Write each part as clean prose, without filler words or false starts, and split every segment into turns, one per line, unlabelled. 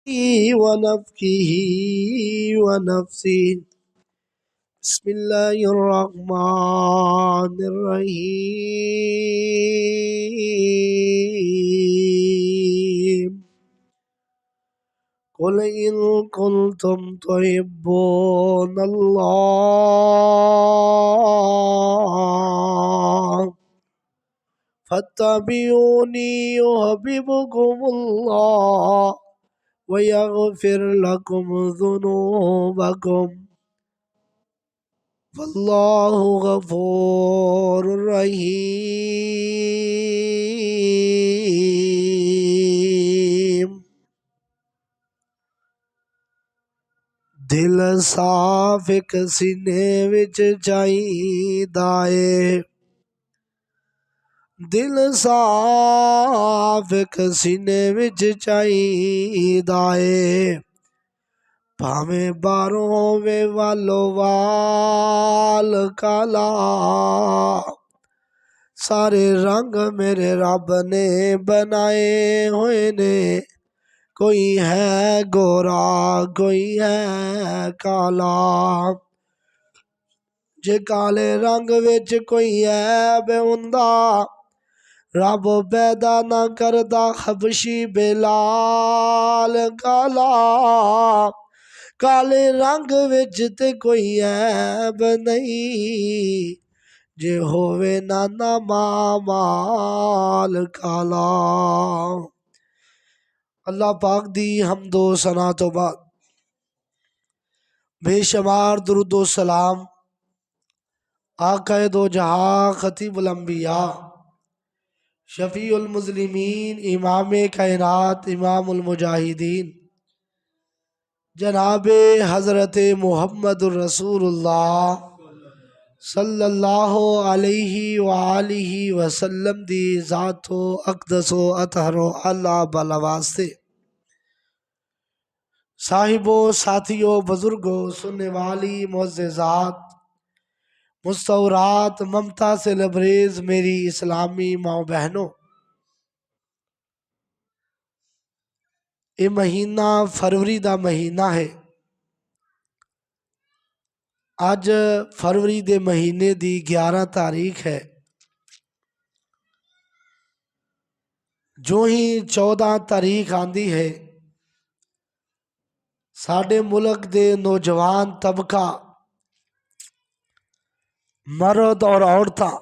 ونفخه ونفسه بسم الله الرحمن الرحيم قل إن كنتم تحبون الله فاتبعوني يحببكم الله ويغفر لكم ذنوبكم والله غفور رحیم۔ دل صاف ایک سینے وچ چاہیدا اے، دل صاف ایک سینے وچ چاہیدا اے، بھاویں باہروں ہووے والو وال کالا، سارے رنگ میرے رب نے بنائے ہوئے نے، کوئی ہے گورا کوئی ہے کالا، جے کالے رنگ وچ کوئی عیب ہوندا رب پیدا نہ کردا حبشی بلال کالا، کالے رنگ وچ تے کوئی عیب نہیں جے ہووے نانا مال کالا۔ اللہ پاک دی حمد و ثنا تو بعد بے شمار درود و سلام آقا دو جہاں خطیب الانبیاء شفیع المذنبین امام کائنات امام المجاہدین جناب حضرت محمد الرسول اللہ صلی اللہ علیہ وآلہ وسلم دی ذات و اقدس و اطہر و اللہ بالا واسطے، صاحبوں ساتھیوں بزرگوں سننے والی معززات مستورات ممتا سے لبریز میری اسلامی ماں بہنوں، یہ مہینہ فروری دا مہینہ ہے۔ اج فروری دے مہینے دی 11 تاریخ ہے، جو ہی 14 تاریخ آندی ہے ساڈے ملک دے نوجوان طبقہ مرد اور عورتاں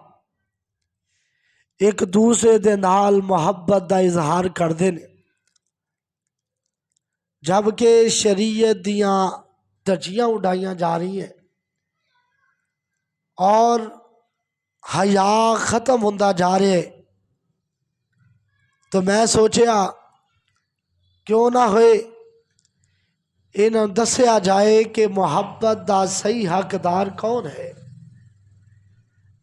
ایک دوسرے دے نال محبت دا اظہار کردے نے، جبکہ شریعت دیاں دھجیاں اڈائیاں جا رہی ہیں اور حیا ختم ہوندا جا رہے ہے، تو میں سوچیا کیوں نہ ہوئے انہاں دسیا جائے کہ محبت دا صحیح حقدار کون ہے۔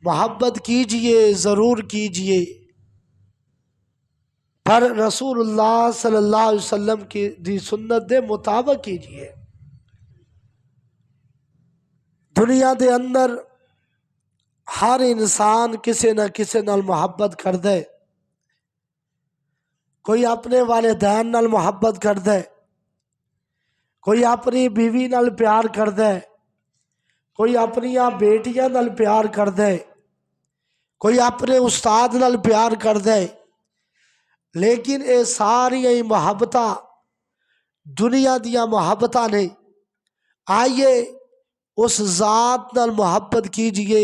محبت کیجئے ضرور کیجئے، پر رسول اللہ صلی اللہ علیہ وسلم کی دی سنت دے مطابق کیجئے۔ دنیا دے اندر ہر انسان کسے نہ کسے نال محبت کردے، کوئی اپنے والدین نال محبت کردے، کوئی اپنی بیوی نال پیار کردے، کوئی اپنی بیٹیاں نال پیار کردے، کوئی اپنے استاد نال پیار کردے، لیکن اے ساری محبتاں دنیا دیا محبتاں نے۔ آئیے اس ذات نال محبت کیجئے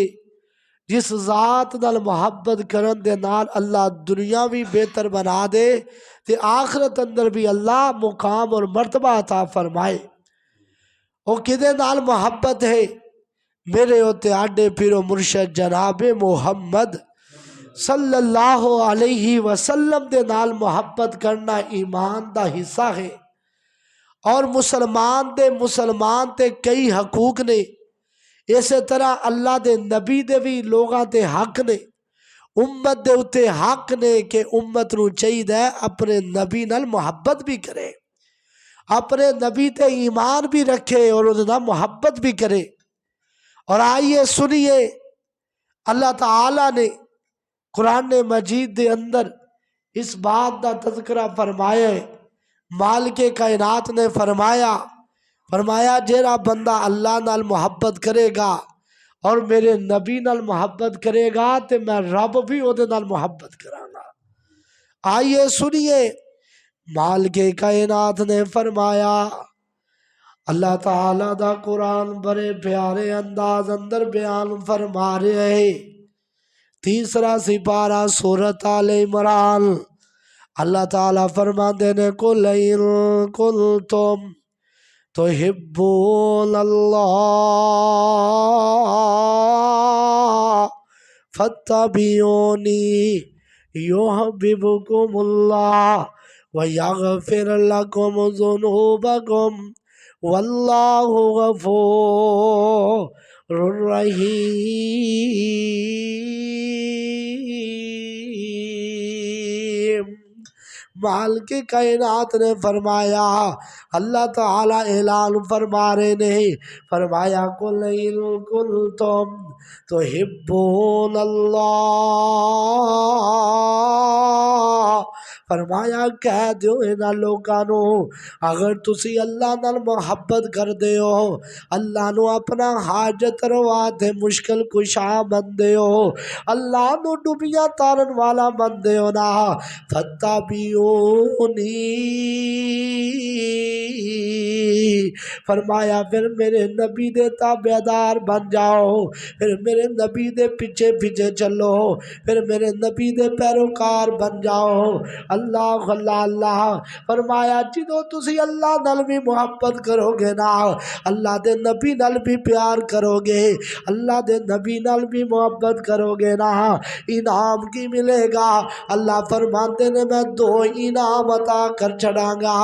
جس ذات نال محبت کرن دے نال اللہ دنیا بھی بہتر بنا دے تے آخرت اندر بھی اللہ مقام اور مرتبہ عطا فرمائے۔ وہ کدے نال محبت ہے؟ میرے ہوتے آڈے پیرو مرشد جناب محمد صلی اللہ علیہ وسلم دے نال محبت کرنا ایمان دا حصہ ہے، اور مسلمان تے کئی حقوق نے، اسی طرح اللہ دے نبی دے بھی لوگاں تے حق نے، امت دے اتے حق نے کہ امت نو چاہیے اپنے نبی نال محبت بھی کرے، اپنے نبی تے ایمان بھی رکھے اور انہاں نال محبت بھی کرے۔ اور آئیے سنیے اللہ تعالیٰ نے قرآن مجید دے اندر اس بات دا تذکرہ فرمایا ہے، مالک کائنات نے فرمایا جیڑا بندہ اللہ نال محبت کرے گا اور میرے نبی نال محبت کرے گا تے میں رب بھی او دے نال محبت کراں گا۔ آئیے سنیے، مالک کائنات نے فرمایا، اللہ تعالیٰ دا قرآن بڑے پیارے انداز اندر بیان فرما رہے ہیں۔ تیسرا سپارہ سورۃ آل عمران، اللہ تعالیٰ فرماتے ہیں قُلْ إِن كُنتُمْ تُحِبُّونَ اللَّهَ فَاتَّبِعُونِي يُحْبِبْكُمُ اللَّهُ وَيَغْفِرْ لَكُمْ ذُنُوبَكُمْ وَاللَّهُ غَفُورٌ رحیم۔ مالک کائنات نے فرمایا، اللہ تعالیٰ اعلان فرما رہے نہیں، فرمایا قُلْ إِن كُنتُمْ تُحِبُّونَ اللَّهَ، فرمایا کہہ دیو انہاں لوگاں نو اگر تسی اللہ نال محبت کر دے ہو، اللہ نو اپنا حاجت روا تے مشکل کشا بندے ہو، اللہ نو ڈوبیاں تارن والا بندے ہو نا، فتابعونی، فرمایا پھر میرے نبی دے تابعدار بن جاؤ، پھر میرے نبی دے پیچھے پیچھے چلو، پھر میرے نبی دے پیروکار بن جاؤ۔ اللہ اللہ اللہ، فرمایا جدو تسی اللہ نال بھی محبت کرو گے نا، اللہ دے نبی نال بھی پیار کرو گے، اللہ دے نبی نال بھی محبت کرو گے نا، انعام کی ملے گا؟ اللہ فرماتے نے میں دو انعام عطا کر چھڑاں گا۔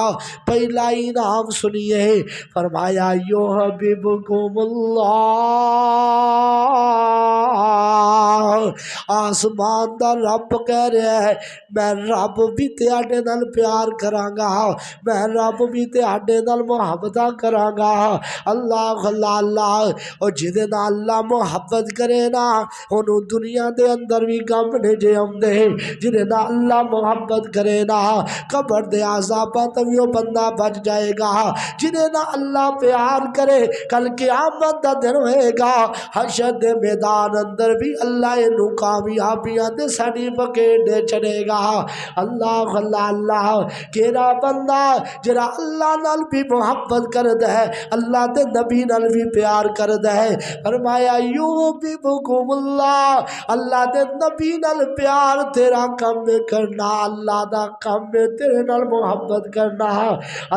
پہلا انعام سنیے، فرمایا یحببکم اللہ، آسمان دا رب کہہ رہا ہے میں رب بھی تیاڈے نال پیار کراں گا، میں رب بھی تیاڈے نال محبتاں کراں گا۔ اللہ اللہ اللہ، اور جدے نال اللہ محبت کرے نا انہوں دنیا دے اندر بھی غم نہیں جے آندے، جدے نال اللہ محبت کرے نا قبر دے عذاباں تو وہ بندہ بچ جائے گا۔ جدے نال اللہ پیار کرے کل قیامت دا دن ہوئے گا، حشر دے میدان اندر بھی اللہ انہوں کامیابیاں دے سرٹیفکیٹ دے چھڑے گا۔ اللہ اللہ اللہ، کیڑا بندہ جڑا اللہ نال بھی محبت کردا ہے، اللہ دے نبی نال بھی پیار کردا ہے، فرمایا یحببکم اللہ، اللہ دے نبی نال پیار تیرا کم کرنا، اللہ دا کم تیرے نال محبت کرنا۔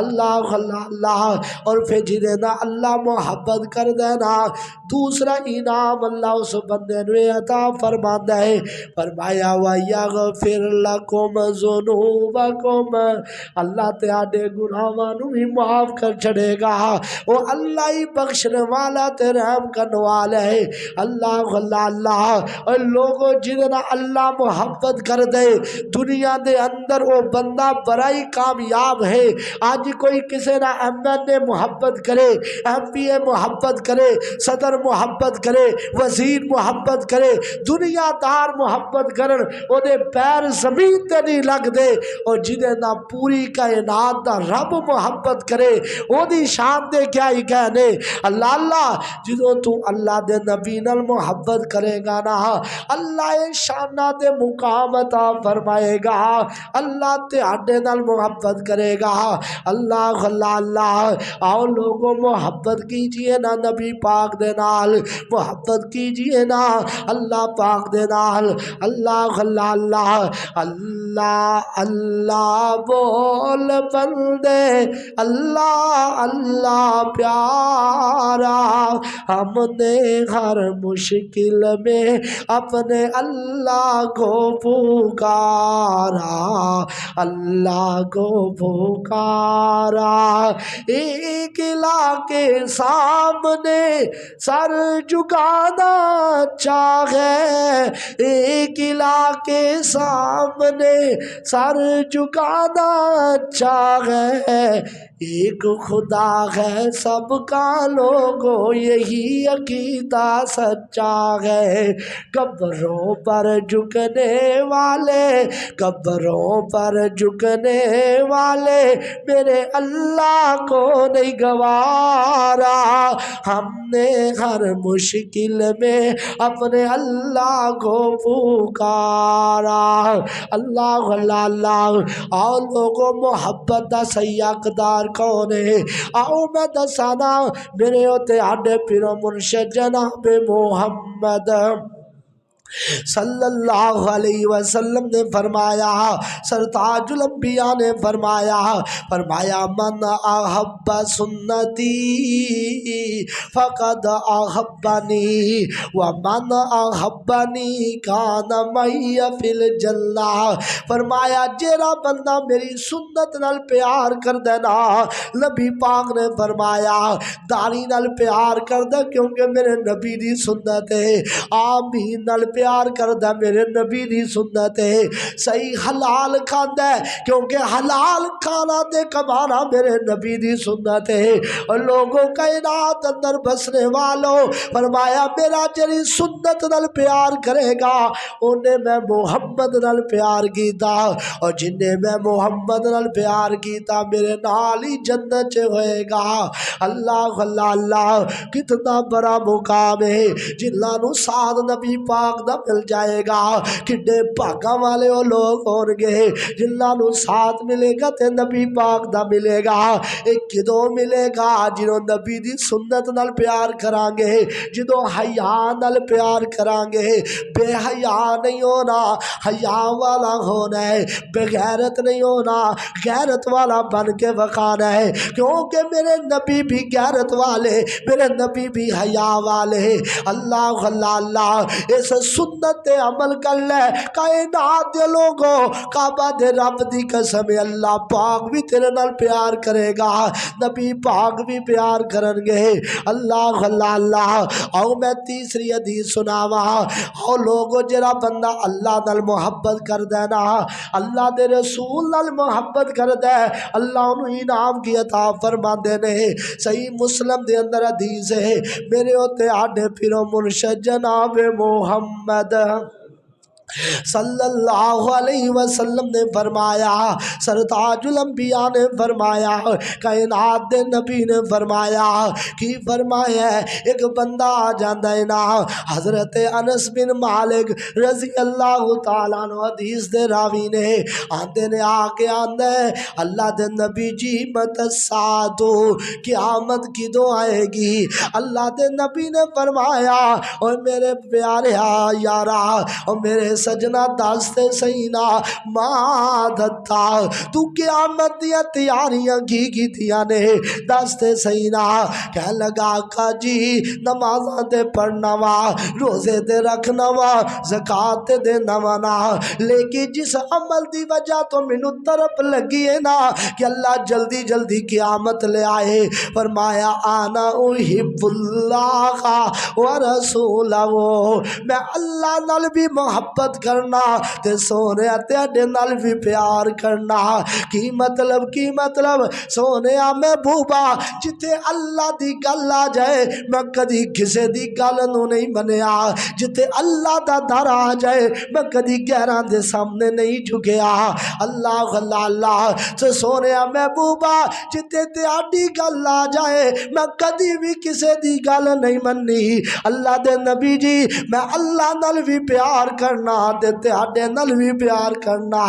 اللہ اللہ اللہ، اور پھر جدے نا اللہ محبت کردا ہے نا، دوسرا انعام اللہ اس بندے نو عطا فرماندا ہے، فرمایا وَيَغْفِرْ لَكُمْ ذُنُوبَكُمْ، اللہ تیاڈے گناہاں نو بھی معاف کر چھڑے گا، وہ اللہ ہی بخشنے والا تے رحم کرنے والا ہے۔ اللہ اللہ اللہ، اور لوگوں جدنا اللہ محبت کر دے دنیا دے اندر وہ بندہ بڑا ہی کامیاب ہے۔ آج کوئی کسی نہ ایم این اے محبت کرے، ایم پی اے محبت کرے، صدر محبت کرے، وزیر محبت کرے، دنیا دار محبت کرن، او دے پیر زمین تے نہیں لگ دے، اور جدے نہ پوری کائنات دا رب محبت کرے او دی شان دے کیا ہی کہنے۔ اللہ اللہ، جدو تو اللہ دے نبی نال محبت کرے گا نا، اللہ شانہ دے مقام عطا فرمائے گا، اللہ تیاڈے نال محبت کرے گا۔ اللہ اللہ اللہ، آؤ لوگوں محبت کیجئے نا نبی پاک دے نال، محبت کیجئے نا اللہ پاک دے نال۔ اللہ اللہ اللہ، اللہ اللہ بول بندے، اللہ اللہ پیارا، ہم نے ہر مشکل میں اپنے اللہ کو پکارا، اللہ کو پکارا، ایک الہ کے سامنے سر جھکانا چاہے، ایک الہ کے سامنے سر جھکانا چاہے، ایک خدا ہے سب کا لوگوں یہی عقیدہ سچا ہے قبروں پر جھکنے والے قبروں پر جھکنے والے میرے اللہ کو نہیں گوارا ہم نے ہر مشکل میں اپنے اللہ کو پکارا اللہ اللہ اللہ آؤ لوگوں محبت دا صحیح حقدار کون ہے آؤ میں دسانا میرے ہوتے آڈے پیرو مرشد جناب محمد صلی اللہ علیہ وسلم نے فرمایا سرتاج الانبیاء نے فرمایا من احب سنتی فقد احبنی ومن احبنی کان معی فی الجنہ فرمایا جیڑا بندہ میری سنت نال پیار کر دینا نبی پاک نے فرمایا داڑھی نال پیار کر دے کیونکہ میرے نبی دی سنت ہے آمین نال پیار کردہ میرے نبی دی سنت ہے صحیح حلال کھاندہ ہے کیونکہ حلال کھانا دے کمانا میرے نبی دی سنت ہے اور لوگوں کائنات اندر بسنے والوں فرمایا میرا جری سنت نال پیار کرے گا انہیں میں محمد نال پیار کیتا اور جنہیں میں محمد نال پیار کیتا میرے نال ہی جنت چے ہوئے گا اللہ اللہ اللہ کتنا بڑا مقام ہے جنہاں نو ساتھ نبی پاک دا مل جائے گا کڈے بھاگا والے وہ لوگ ہون گے جنہاں نو ساتھ ملے گا تے نبی پاک دا ملے گا ایک کدوں ملے گا جنہوں نبی دی سنت نال پیار کران گے جدوں حیا نال پیار کران گے بے حیا نہیں ہونا حیا والا ہونا ہے بے غیرت نہیں ہونا غیرت والا بن کے وقانا ہے کیونکہ میرے نبی بھی غیرت والے میرے نبی بھی حیا والے اللہ اللہ اللہ اس سنت عمل کر لے کائنات دے لوگوں کعبہ دے رب دی قسم اللہ پاک بھی تیرے نال پیار کرے گا نبی پاک بھی پیار کرن گے اللہ اللہ اللہ او میں تیسری حدیث سناوا او لوگوں جڑا بندہ اللہ نال محبت کر دینا اللہ دے رسول نال محبت کر دے اللہ انہوں انعام کی عطا فرما دینے صحیح مسلم دے اندر حدیث ہے میرے ہوتے آڈے پیرو مرشد جناب محمد صلی اللہ علیہ وسلم نے فرمایا سرتاج الانبیاء نے فرمایا کائنات دے نبی نے فرمایا کی فرمایا ایک بندہ آ جاندہ ہے نا حضرت انس بن مالک رضی اللہ تعالیٰ عنہ حدیث دے راوی نے آندے نے آگے آندے اللہ دے نبی جی متسادو قیامت کی دو آئے گی اللہ دے نبی نے فرمایا اور میرے پیارے یارا اور میرے سجنا داستے سینا مادتا تو قیامت دیا تیاریاں کی تیا نے داستے سینا کہہ لگا آقا جی نمازاں تے پڑھنا وا روزے تے رکھنا وا زکاة دینا وا لیکن جس عمل دی وجہ تو منو طرف لگی ہے نا کہ اللہ جلدی جلدی قیامت لے آئے فرمایا آنا احب اللہ و رسولہ میں اللہ نال بھی محبت کرنا تے سونے تیڈے نال بھی پیار کرنا کی مطلب سونے محبوبا جتے اللہ دی گل آ جائے میں کدی کسے دی گل نو نہیں منیا جتے اللہ دا در آ جائے میں کدی گہران دے سامنے نہیں جھکیا اللہ اللہ اللہ تو سونے محبوبا جتے تیاڈی گل آ جائے میں کدی بھی کسے دی گل نہیں مننی اللہ دے نبی جی میں اللہ نال بھی پیار کرنا دے تیاڈے نال بھی پیار کرنا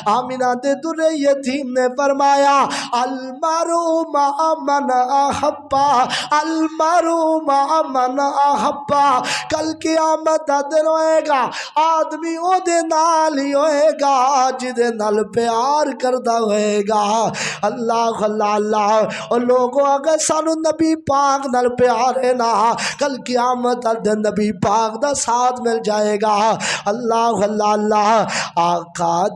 آمینہ دے در یتیم نے فرمایا المرء مع من احبا المرء مع من احبا کل قیامت دا دن ہوئے گا آدمی او دے نال ہی ہوئے گا جدے نال پیار کردہ ہوئے گا اللہ اللہ اللہ اور لوگوں اگر سانو نبی پاک نال پیار ہے نا کل قیامت دا نبی پاک دا ساتھ مل جائے گا اللہ اللہ اللہ آقا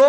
2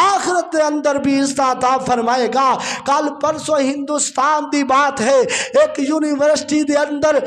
آخرت دے اندر بھی عزت عطا فرمائے گا۔ کل پرسوں ہندوستان دی بات ہے، ایک یونیورسٹی دے اندر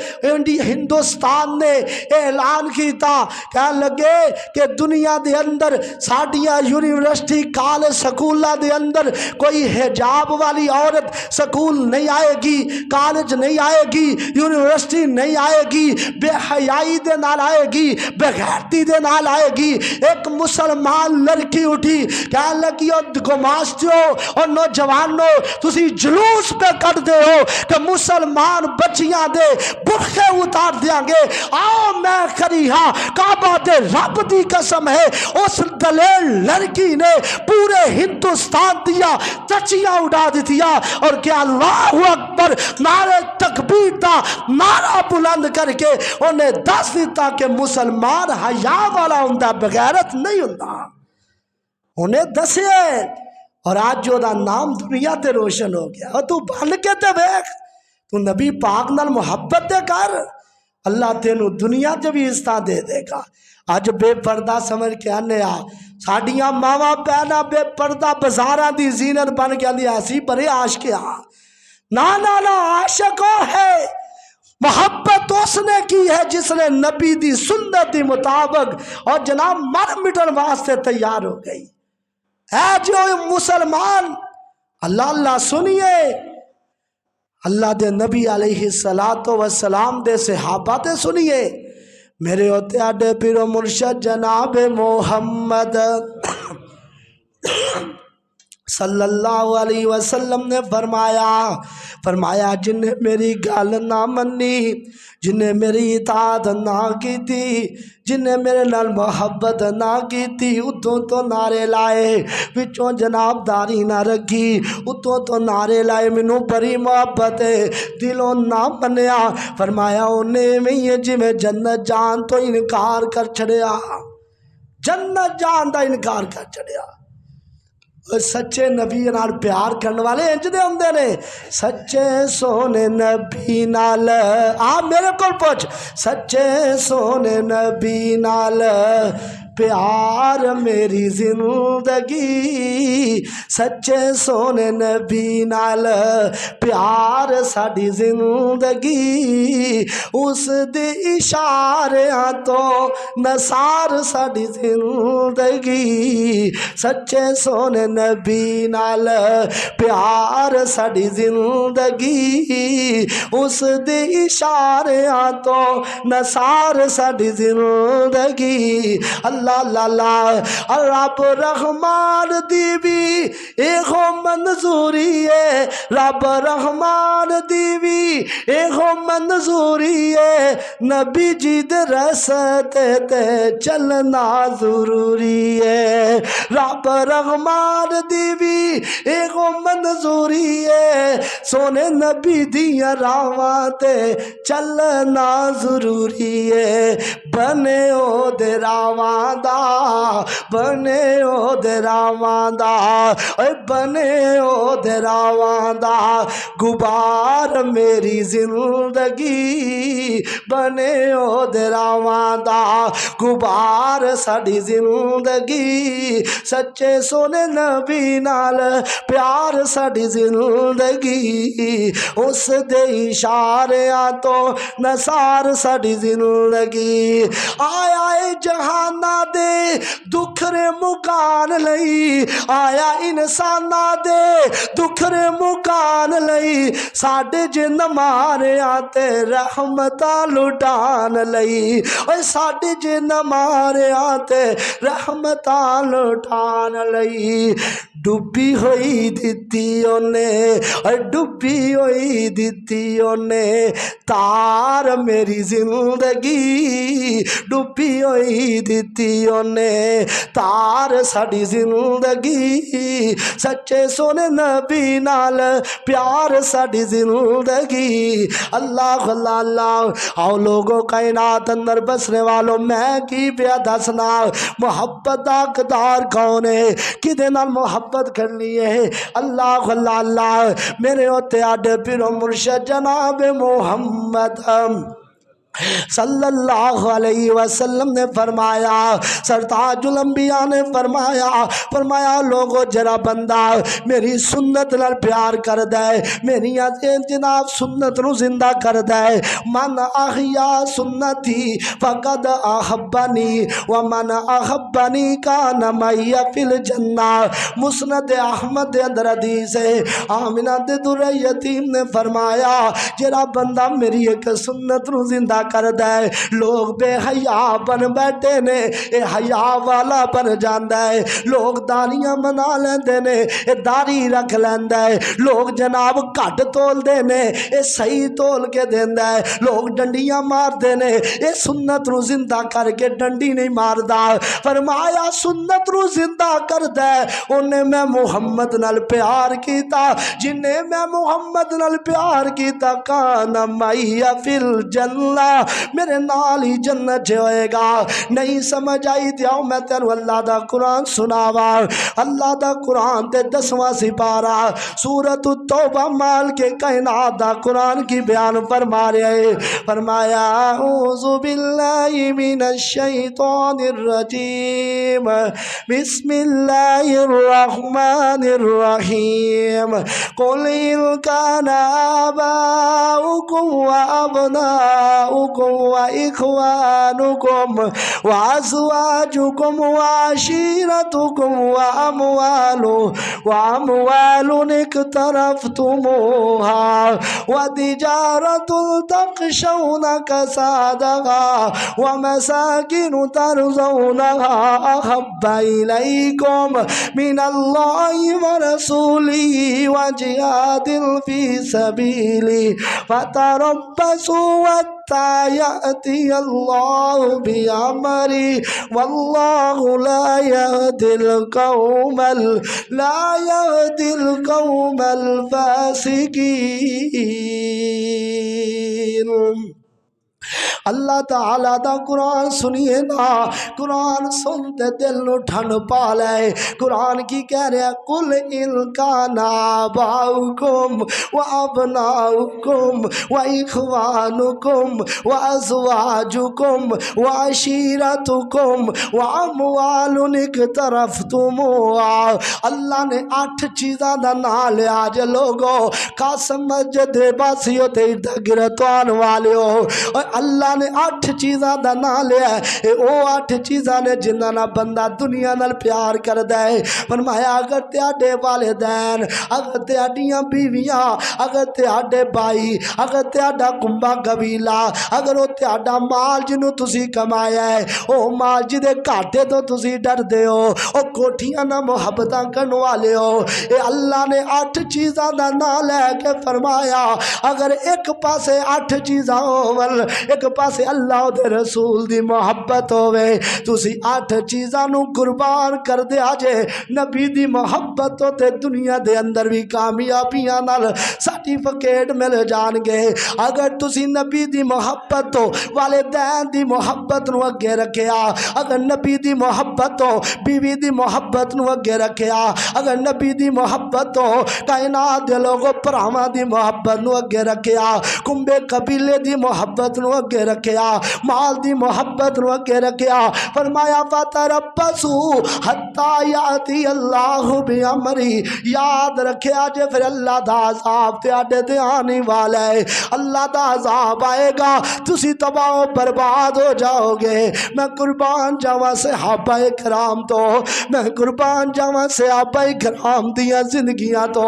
ہندوستان نے اعلان کیتا، کہنے لگے کہ دنیا دے اندر ساڈیاں یونیورسٹی کالج سکولاں دے اندر کوئی حجاب والی عورت سکول نہیں آئے گی، کالج نہیں آئے گی، یونیورسٹی نہیں آئے گی، بے حیائی دے نال آئے گی، بے غیرتی دے نال آئے گی۔ ایک مسلمان لڑکی اٹھی، کہنے لگی گماشتیو اور نوجوانوں تسی جلوس پہ کر دے ہو کہ مسلمان بچیاں دے برخے اتار دیاں گے، آؤ میں کریہا کعبہ دے رب دی قسم ہے اس دلیل لڑکی نے پورے ہندوستان دیا چچیاں اڑا دیتیا اور کہ اللہ اکبر نعرہ تکبیر دا نعرہ بلند کر کے انہیں دس دیتا کہ مسلمان حیا والا ہوندا بغیرت نہیں ہوندا، انہیں دسے۔ اور آج جو دا نام دنیا تے روشن ہو گیا، اور تو بن کے تے ویکھ، تو نبی پاک نال محبت دے کر، اللہ تینوں دنیا تے بھی عزت دے دے گا۔ اج بے پردہ سمجھ کے آنے آ ساڈیاں ماواں بہناں بے پردہ بازاراں دی زینت بن کے آندی اسی بڑے عاشق ہاں، نا نا نا، عاشق وہ ہے، محبت اس نے کی ہے جس نے نبی دی سنت دی مطابق اور جناب مر مٹن واسطے تیار ہو گئی۔ اے جو مسلمان اللہ اللہ سنیے، اللہ دے نبی علیہ السلام دے صحابہ دے سنیے، میرے ہوتے آڈے پیر و مرشد جناب محمد صلی اللہ علیہ وسلم نے فرمایا جن نے میری گل نہ منی، جن نے میری اطاعت نہ کی تھی، جن نے میرے نال محبت نہ کی تھی، اتوں تو نعرے لائے، وچوں جناب داری نہ رکھی، اتوں تو نعرے لائے مینوں بڑی محبت ہے، دلوں نہ منیا، فرمایا انہیں میں جی میں جنت جان تو انکار کر چھڑیا، جنت جان دا انکار کر چھڑیا۔ سچے نبی نال پیار کرنے والے انج دے ہوندے نے، سچے سونے نبی نال میرے کول پوچھ، سچے سونے نبی نال پیار میری زندگی، سچے سونے نبی نال پیار ساڈی زندگی، اس دے اشاریاں تو نثار ساڈی زندگی، سچے سونے نبی نال پیار ساڈی زندگی، اس دے اشاریاں تو نثار ساڈی زندگی۔ اللہ اللہ رب رحمان دی بھی ایہو منظوری ہے، رب رحمان دی بھی ایہو منظوری ہے، نبی جی دے رستے تے چلنا ضروری ہے، رب رحمان دی بھی ایہو منظوری ہے، سونے نبی دیاں راواں تے چلنا ضروری ہے، بنے او دے راواں دا، بنے او دے راواں دا، اے بنے او دے راواں دا، غبار میری زندگی، بنے او دے راواں دا، غبار ساڈی زندگی، سچے سونے نبی نال پیار ساڈی زندگی، اس دے اشاریاں تو نثار ساڈی زندگی، آیا اے جہانہ دے دکھرے مکان لئی، آیا انسانہ دے دکھرے مکان لئی، ساڈے جن مارے آتے رحمتاں لٹان لئی، اوے ساڈے جن مارے آتے رحمتاں لٹان لئی، ڈبی ہوئی دتی اونے، ڈبی ہوئی دتی اونے تار میری زندگی، ڈبی ہوئی دتی اونے تار ساڈی زندگی، سچے سونے نبی نال پیار ساڈی زندگی۔ اللہ اللہ اللہ، آؤ لوگوں کائنات اندر بسنے والوں، میں کی پیا دسنا محبت دا اقدار کون ہے، کدے نال محبت کرنی ہے، اللہ اللہ اللہ، میرے ہوتے آڈے پیر و مرشد جناب محمد صلی اللہ علیہ وسلم نے فرمایا، سرتاج الانبیاء نے فرمایا لوگو جرا بندہ میری سنت نال پیار کر دے، میری جناب سنت نو زندہ کر دے، من احیا سنتی فقد احبنی ومن احبنی کان معی فی الجنہ۔ مسند احمد دے اندر حدیث ہے، آمنہ در یتیم نے فرمایا جرا بندہ میری ایک سنت نو زندہ کر دے، لوگ بے حیا بن بیٹھے نے اے حیا والا بن جاندا ہے، لوگ داڑیاں بنا لیندے نے اے داڑھی رکھ لیندا ہے، لوگ جناب گھٹ تول دے نے اے صحیح تول کے دیندا ہے، لوگ ڈنڈیاں مار دے نے اے سنت نو زندہ کر کے ڈنڈی نہیں ماردا۔ فرمایا سنت نو زندہ کر دے انہیں میں محمد نال پیار کیتا، جنہیں میں محمد نال پیار کیتا کان معی فی الجنہ، میرے نال ہی جنت ہوئے گا۔ نہیں سمجھ آئی دیاؤ میں تینو اللہ دا قرآن سناوا، اللہ دا قرآن تے 10واں سپارہ سورۃ التوبہ مال کے کائنات دا قرآن کی بیان فرما رہے، فرمایا اعوذ باللہ من الشیطان الرجیم بسم اللہ الرحمن الرحیم قل ان کان آباؤکم وابناؤکم وإخوانكم وأزواجكم وعشيرتكم وأموال اقترفتموها وتجارة تخشون كسادها ومساكن ترضونها أحب إليكم من الله ورسوله وجهاد في سبيله فتربصوا حتى يأتي الله بأمره والله لا يهدي القوم الفاسقين۔ اللہ تعالیٰ دا قرآن سنیے نا، قرآن سنتے دل نو ٹھن پا لے۔ قرآن کی کہہ رہا قل ان کان آباؤکم وابناؤکم واخوانکم وازواجکم وعشیرتکم واموال اقترفتموها۔ اللہ نے 8 چیزاں دا نام لیا جے لوگو، قسم مسجد باسیو تے گرتوان والیو، اللہ نے 8 چیزاں دا نام لیا ہے، او 8 چیزاں نے جنہاں نال بندہ دنیا نال پیار کر دے۔ فرمایا اگر تیاڈے والدین، اگر تیاڈیاں بیویاں، اگر تیاڈے بھائی، اگر تیاڈا کنبہ قبیلہ، اگر او تیاڈا مال جنوں تسی کمایا ہے، او مال جدے گھاٹے تو تسی ڈر دے ہو، او کوٹھیاں نہ محبتاں کرن والے ہو، اے اللہ نے 8 چیزاں دا نام لے کے فرمایا اگر ایک پاسے 8 چیزاں ہون، ایک پاسے اللہ دے رسول دی محبت ہوئے، تسی 8 چیزاں نو قربان کر دے آجے، نبی دی محبت ہوتے دنیا دے اندر بھی کامیابیاں نال سرٹیفکیٹ مل جان گے۔ اگر تسی نبی دی محبت ہو، والدین دی محبت نو اگے رکھیا، اگر نبی دی محبت ہو، بیوی دی محبت نو اگے رکھیا، اگر نبی دی محبت ہو، کائنات دے لوگوں پراواں دی محبت نو اگے رکھیا، کنبے قبیلے دی محبت نو اگے رکھیا، مال دی محبت نو اگے رکھیا، فرمایا فتربصوا حتی یاتی اللہ بامرہ۔ یاد رکھیا جے پھر اللہ دا عذاب تیاڈے تے آنے والا ہے، اللہ دا عذاب آئے گا، تسی تباہ و برباد ہو جاؤ گے۔ میں قربان جاواں صحابہ کرام تو، میں قربان جاواں صحابہ کرام دیاں زندگیاں تو،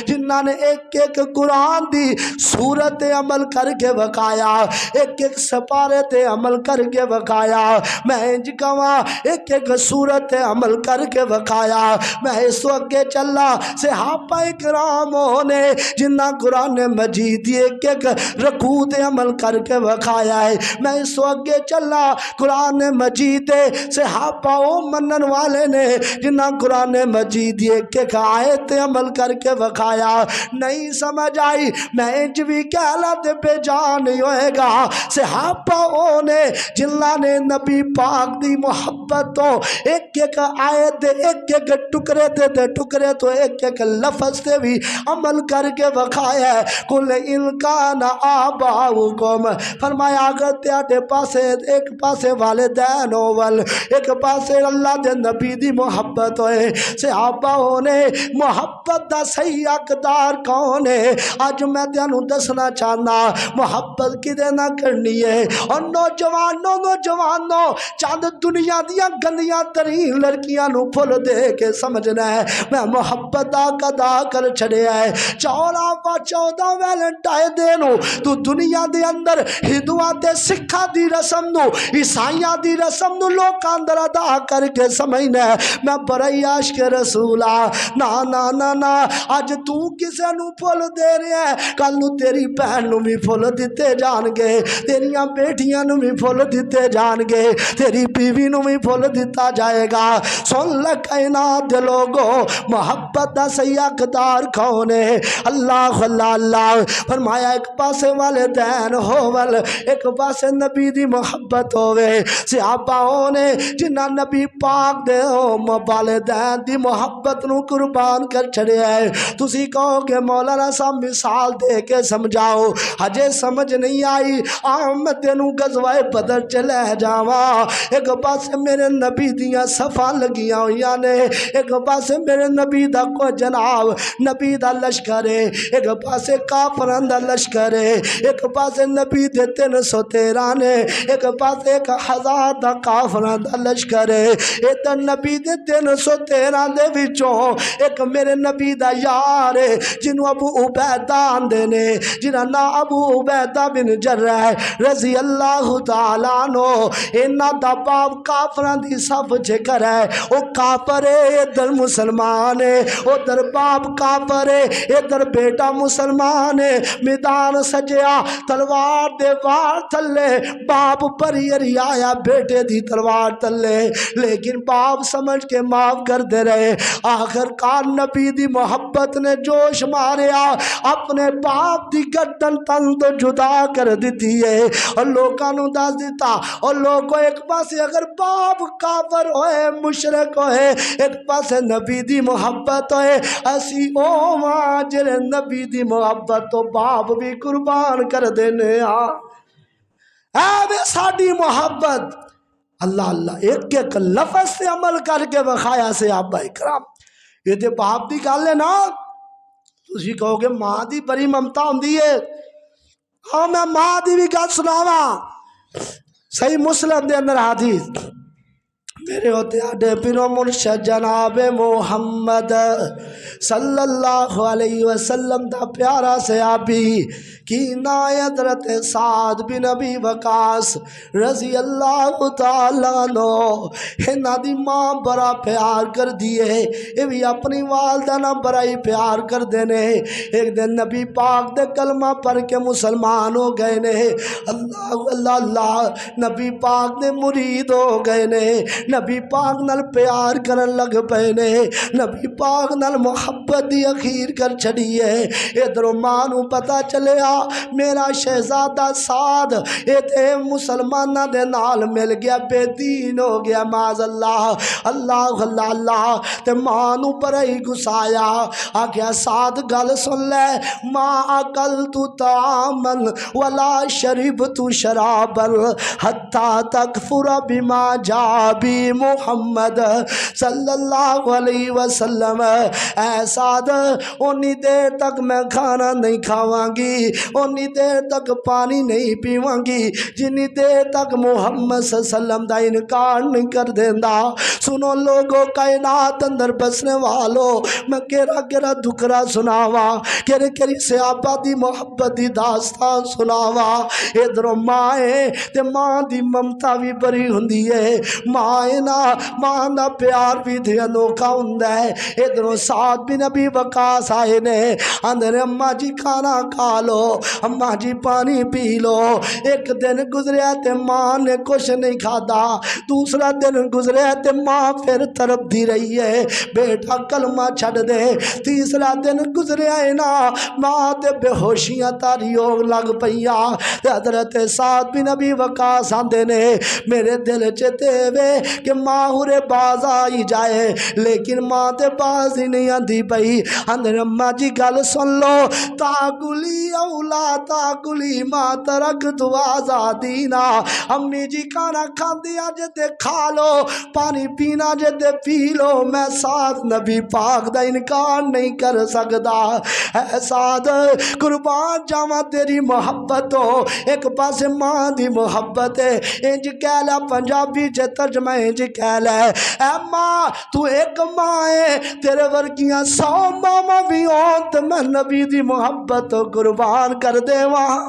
جنہاں نے ایک ایک قرآن دی صورت عمل کر کے وکایا، ایک ایک سپارے تے عمل کر کے وکایا، میں انج کہواں ایک ایک صورت عمل کر کے وکایا۔ میں اس وقت چلا صحابہ کراموں نے جنہ قرآن مجید ایک ایک رکوع تے عمل کر کے وکایا ہے، میں اس وقت چلا قرآن مجید صحابہ او منن والے نے جنہ قرآن مجید ایک ایک آیت عمل کر کے وکایا۔ نہیں سمجھ آئی، میں انج بھی کہلا تے بے جان نہیں ہوئے گا، صحابہ نے جنہاں نے نبی پاک دی محبت تو ایک ایک آیت دے ایک ایک ٹکرے دے ٹکرے تو ایک ایک لفظ تے بھی عمل کر کے بخایا ہے۔ کل انکان آباؤکم، فرمایا اگر تیاڈے پاسے ایک پاسے والدین اول ایک پاسے اللہ دے نبی دی محبت ہوئے، صحابہ نے محبت دا صحیح حقدار کون ہے؟ اج میں تینوں دسنا چاہنا محبت کدے نہ کرنی ہے۔ اور نوجوانوں چند دنیا دیاں گندیاں ترین لڑکیاں نو پھل دے کے سمجھنا ہے میں محبت دا کر چھڑیا ہے۔ 14 ویلنٹائن ڈے نو تو دنیا دے اندر ہندوؤں تے سکھاں دی رسم نو عیسائیاں دی رسم نو لوکاں اندر ادا کر کے سمجھنا ہے میں بڑائی عاشق رسولہ۔ نا نا نا نا اج تو کسے نو پھل دے رہے ہیں، کل نو تیری بہن نو بھی پھل دیتے جان گے، تیریاں بیٹیاں نو بھی پھل دیتے جان گے، تیری بیوی نو بھی پھل دیتا جائے گا۔ سن لے کائنات دے لوگو محبت دا صحیح حقدار کون ہے؟ اللہ اللہ اللہ۔ فرمایا ایک پاسے والدین ہوول ایک پاسے نبی دی محبت ہوئے، صحابہ نے جنہاں نبی پاک دے والدین دی محبت نو قربان کر چھڑیا ہے۔ تسی کہو کہ مولانا صاحب مثال دے کے سمجھاؤ، ہجے سمجھ نہیں آئی، میں تینوں غزوہ بدر چلے جاواں۔ ایک پاسے میرے نبی دیاں صفاں لگیاں ہویاں نے، ایک پاسے میرے نبی دا کو جناب نبی دا لشکر ہے، ایک پاسے کافراں دا لشکر ہے، ایک پاسے نبی دے 313 نے، ایک پاسے 1000 دا کافراں دا لشکر ہے۔ ادھر نبی دے 313 دے وچوں ایک میرے نبی دا یار ہے جنوں ابو عبیدہ آندے نے، جنہاں نا ابو عبیدہ بن جرح رضی اللہ تعالیٰ عنہ، انہاں دا باپ کافراں دی صف چکر ہے، او کافر ہے ادھر مسلمان ہے، ادھر باپ کافر ہے ادھر بیٹا مسلمان ہے۔ میدان سجیا تلوار دے وار تھلے باپ پری آیا بیٹے دی تلوار تلے، لیکن باپ سمجھ کے معاف کر دے رہے۔ آخر کار نبی دی محبت نے جوش ماریا، اپنے باپ دی گردن تن تو جدا کر دیتی ہے اور لوگاں نو دس دیتا۔ اور لوگوں ایک پاسے اگر باپ کافر ہوئے مشرک ہوئے، ایک پاسے نبی دی محبت ہوئے، اسی او ماں جرے نبی دی محبت تو باپ بھی قربان کر دینے اے بے ساڑی محبت۔ اللہ اللہ ایک ایک لفظ سے عمل کر کے بخایا سے صحابہ اکرام۔ یہ تے باپ دی گل ہے نا، تسی کہو گے ماں دی بڑی ممتا ہوندی ہے، ہاں میں ماں دی بھی گل سناواں۔ صحیح مسلم دے اندر حدیث، میرے ہوتے آڈے پیرو مرشد جناب محمد صلی اللہ علیہ وسلم دا پیارا صحابی کی نایت حضرت سعد بن ابی وقاص رضی اللہ تعالیٰ عنہ، ہنہ دی ماں بڑا پیار کر دیئے، یہ بھی اپنی والدہ نہ بڑا ہی پیار کر دینے۔ ایک دن نبی پاک دے کلمہ پڑھ کے مسلمان ہو گئے نے، اللہ اللہ اللہ، نبی پاک دے مرید ہو گئے نے، نبی پاک نال پیار کرن لگ پے نے، نبی پاک نال محبت دی اخیر کر چھڑی ہے۔ ادھر ماں نو پتہ چلیا میرا شہزادہ سعد تے مسلمانہ دے نال مل گیا، بے دین ہو گیا، معاذ اللہ اللہ اللہ اللہ۔ تے ماں نو پر ہی گسایا، آکھیا سعد گل سن لے، ما اکلت طعاما ولا شربت شرابا حتی تکفر بما جاء بی محمد صلی اللہ علیہ وسلم۔ اے سعد اونی دیر تک میں کھانا نہیں کھاواں گی، اونی دیر تک پانی نہیں پیواں گی جنی دیر تک محمد صلی اللہ علیہ وسلم دا انکار نہیں کر دیندہ۔ سنو لوگو کائنات اندر بسنے والو، میں کیرا دکھرا سناوا، کیری صحابہ دی محبت دی داستان سناوا۔ ادھر ماں تے ماں دی ممتا بھی بری ہوندی ہے، ماں ہے نا ماں دا پیار بھی تے انوکھا ہوندا ہے۔ ادھروں سعد بن ابی وقاص آئے نے اندر اماں جی کھانا کھا لو، اماں جی پانی پی لو۔ ایک دن گزریا تے ماں نے کچھ نہیں کھادا، دوسرا دن گزریا تے ماں پھر تڑپ دی رہی ہے بیٹا کلمہ چھڑ دے۔ تیسرا دن گزریا ہے نا ماں تے بے ہوشیاں تاری ہو لگ پئیا۔ حضرت سعد بن ابی وقاص آندے نے میرے دل چتے وے کہ ماں ہورے باز آئی جائے، لیکن ماں تے باز ہی نہیں آندی پئی۔ اندر اماں جی گل سن لو، تاکلی اولا تاکلی ماں ترک تو آزادینا۔ امی جی کھانا کھاندی آجے تے کھا لو، پانی پینا جے تے پی لو، میں ساتھ نبی پاک دا انکار نہیں کر سکدا۔ اے سعد قربان جاواں تیری محبت ہو، ایک پاس ماں دی محبت ہے، انج کہہ لے پنجابی چ ترجمہ انج کہہ لے اے ماں تو ایک ماں ہے، تیرے ورگیاں 100 ماما بھی ہون تے میں نبی دی محبت قربان کر دے وہاں۔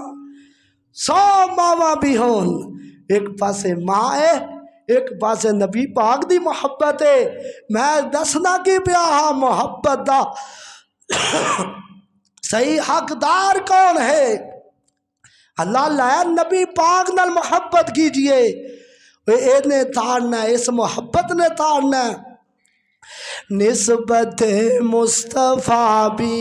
100 ماما بھی ہون، ایک پاسے ماں ہے ایک پاسے نبی پاک دی محبت ہے۔ میں دسنا کی پیا محبت دا صحیح حقدار کون ہے؟ اللہ لائے نبی پاک نال محبت کیجئے، نے تارنا ہے، اس محبت نے تارنا ہے۔ نسبت مصطفیٰ بھی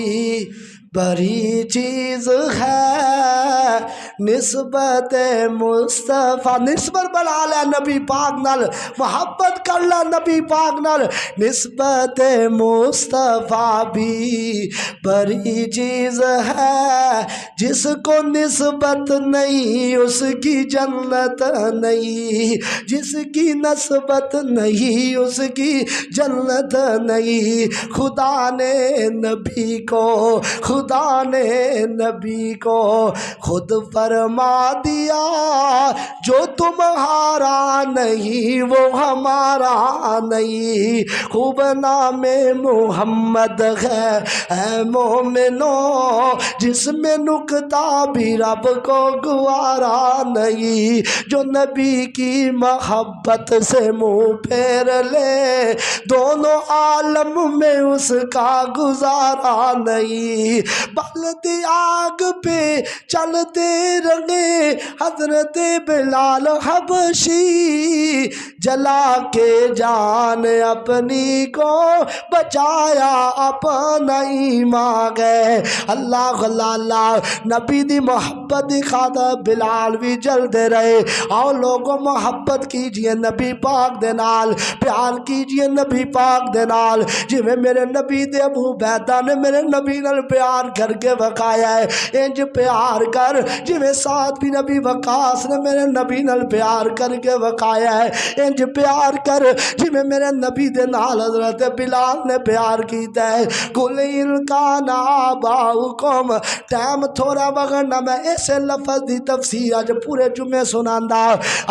بڑی چیز ہے، نسبت مصطفیٰ نسبت بنا لے نبی پاک نال، محبت کر لے نبی پاک نال۔ نسبت مصطفیٰ بھی بڑی چیز ہے، جس کو نسبت نہیں اس کی جنت نہیں، جس کی نسبت نہیں اس کی جنت نہیں۔ خدا نے نبی کو خود فرما دیا، جو تمہارا نہیں وہ ہمارا نہیں۔ خوب نام محمد ہے اے مومنو، جس میں نکتہ بھی رب کو گوارا نہیں۔ جو نبی کی محبت سے منہ پھیر لے، دونوں عالم میں اس کا گزارا نہیں۔ بلدی آگ پہ چلتے رہے حضرت بلال حبشی، جلا کے جان اپنی کو بچایا اپنا ایمان گئے۔ اللہ اللہ نبی دی محبت دکھاتا بلال بھی جلدے رہے۔ آؤ لوگوں محبت کیجئے نبی پاک دے نال، پیار کیجئے نبی پاک دے نال، جویں میرے نبی دے ابو عبیدہ نے میرے نبی نال پیار کر کے وقایا ہے، انج پیار کر جویں سعد بن ابی وقاص نے میرے نبی نال پیار کر کے وقایا ہے، انج پیار کر جویں میرے نبی دے نال حضرت بلال نے پیار کیتا ہے۔ قل ان کان آباؤکم، ٹائم تھوڑا بغرنا میں ایسے لفظ دی تفسیر آج پورے جمعے سناندا،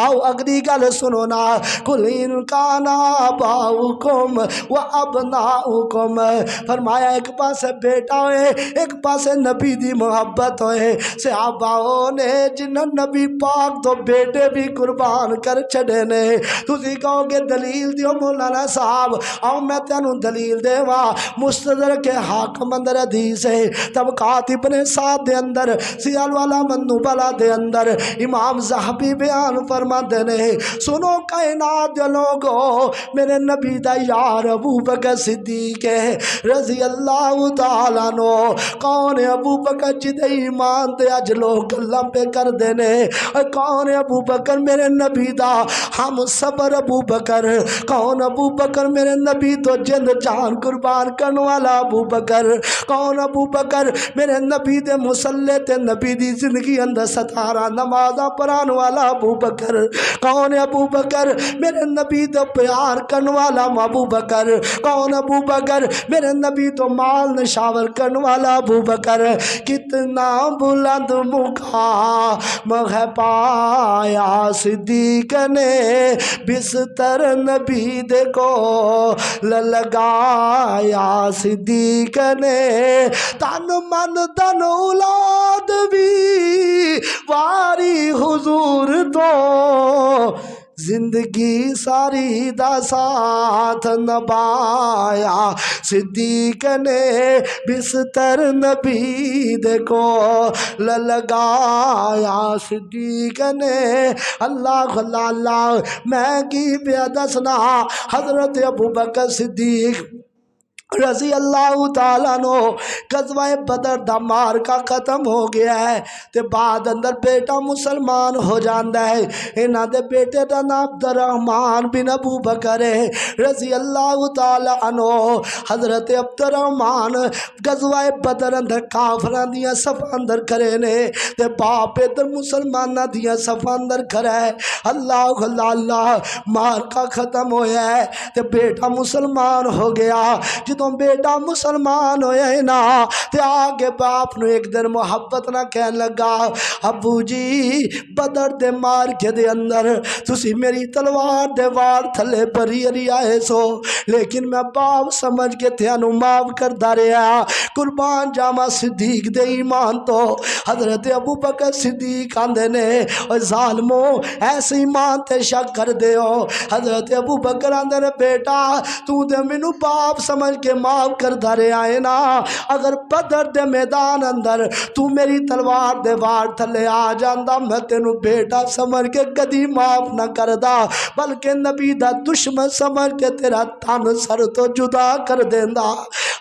آؤ اگلی گل سنو نا۔ قل ان کان آباؤکم و ابناؤکم، فرمایا ایک پاس بیٹا ہوئے ایک پاس نبی دی محبت ہوئے۔ صحابہ نے جنہاں نبی پاک تو بیٹے بھی قربان کر چھڑے نے، تسی کہو گے دلیل دیو مولانا صاحب، آؤ میں تینوں دلیل دے وا۔ مستدرک حاکم اندر حدیث ہے، طبقات ابن سعد دے اندر، سیال والا منوبلا دے اندر امام زہبی بیان فرما دینے، سنو کائنات دے لوگو، میرے نبی دا یار ابو بکر صدیق ہے رضی اللہ تعالیٰ عنہ۔ کون ہے ابو بکر جدے ایمان دے اج لوگ اللہ پہ کر دینے؟ کون ہے ابو بکر میرے نبی دا ہم صبر ابو بکر؟ کون ابو بکر میرے نبی تو جند جان قربان کرنے والا ابو بکر؟ کون ابو بکر میرے نبی دے مسلح تے نبی دی زندگی اندر 17 نمازاں پڑھان والا ابو بکر؟ کون ہے ابو بکر میرے نبی دے پیار کرنے والا ابو بکر؟ کون ابو بکر میرے نبی تو مال نشاور کرنے والا ابو بکر؟ کتنا بلند مقام ہے پایا صدیق نے، بستر نبی دے کو لگایا صدیق نے، تن من تن اولاد بھی واری حضور تو زندگی ساری دا ساتھ نبھایا صدیق نے بستر نبی دے کو لگایا صدیق نے اللہ اللہ میں کی پیا دسنا حضرت ابوبکر صدیق رضی اللہ تعالیٰ نو غزوہ بدر دا مار کا ختم ہو گیا ہے تے بعد اندر بیٹا مسلمان ہو جاندا ہے انہاں دے بیٹے دا نام عبدالرحمن بن ابو بکر ہے رضی اللہ تعالیٰ عنہ حضرت عبدالرحمن غزوہ بدر اندر کافراں دیاں صفاں اندر کھڑے نے تے باپ ادھر مسلماناں دیاں صفاں اندر کھڑا ہے اللہ اللہ اللہ مار کا ختم ہویا ہے تے بیٹا مسلمان ہو گیا جدوں بیٹا مسلمان ہویا ہے نا تے آگے باپ نو ایک دن محبت نہ کہن لگا ابو جی بدر دے مار کے دے اندر تسی میری تلوار دے وار تھلے بری ہری آئے سو لیکن میں باپ سمجھ کے تھانو معاف کردا رہیا قربان جاواں صدیق دے ایمان تو حضرت ابو بکر صدیق آندے نے او ظالمو ایسے ایمان تے شک کر دے ہو حضرت ابو بکر آندے نے بیٹا تو دے مینوں باپ سمجھ کے معاف کر دھرے آئے نا اگر بدر دے میدان اندر تو میری تلوار دے وار تھلے آ جاندا میں تینوں بیٹا سمجھ کے کدی معاف نہ کردا بلکہ نبی دا دشمن سمجھ کے تیرا تن سر تو جدا کر دیندا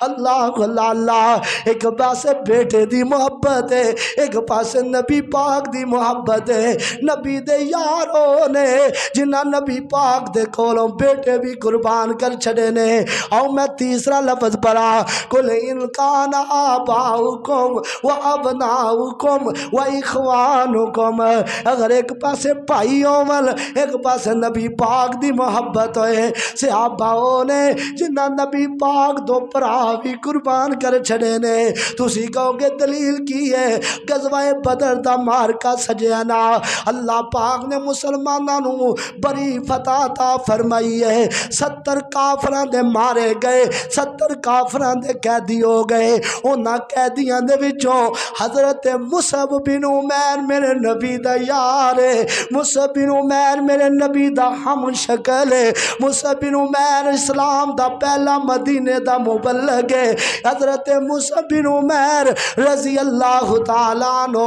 اللہ اللہ اللہ ایک پاسے بیٹے دی محبت ہے ایک پاسے نبی پاک دی محبت ہے نبی دے یاروں نے جنہاں نبی پاک دے کولوں بیٹے بھی قربان کر چھڑے نے او میں تیسرا لفظ پڑھا قل ان کان آباؤکم و ابناؤکم و اخوانکم اگر ایک پاسے بھائی ہومل ایک پاسے نبی پاک دی محبت ہوئے صحاباؤں نے جنہ نبی پاک دو پرا بھی قربان کر چھڑے نے تسی کہو گے دلیل کی ہے غزوہ بدر دا مارکا سجیا نا اللہ پاک نے مسلمانوں بڑی فتح عطا فرمائی ہے 70 کافران دے مارے گئے 70 کافران دے قیدی ہو گئے انہاں قیدیاں دے وچوں حضرت مصعب بن عمیر میرے نبی دا یار ہے مصعب بن عمیر میرے نبی دا ہم شکل ہے مصعب بن عمیر اسلام دا پہلا مدینے دا مبلغ ہے حضرت مصعب بن عمیر رضی اللہ تعالیٰ عنہ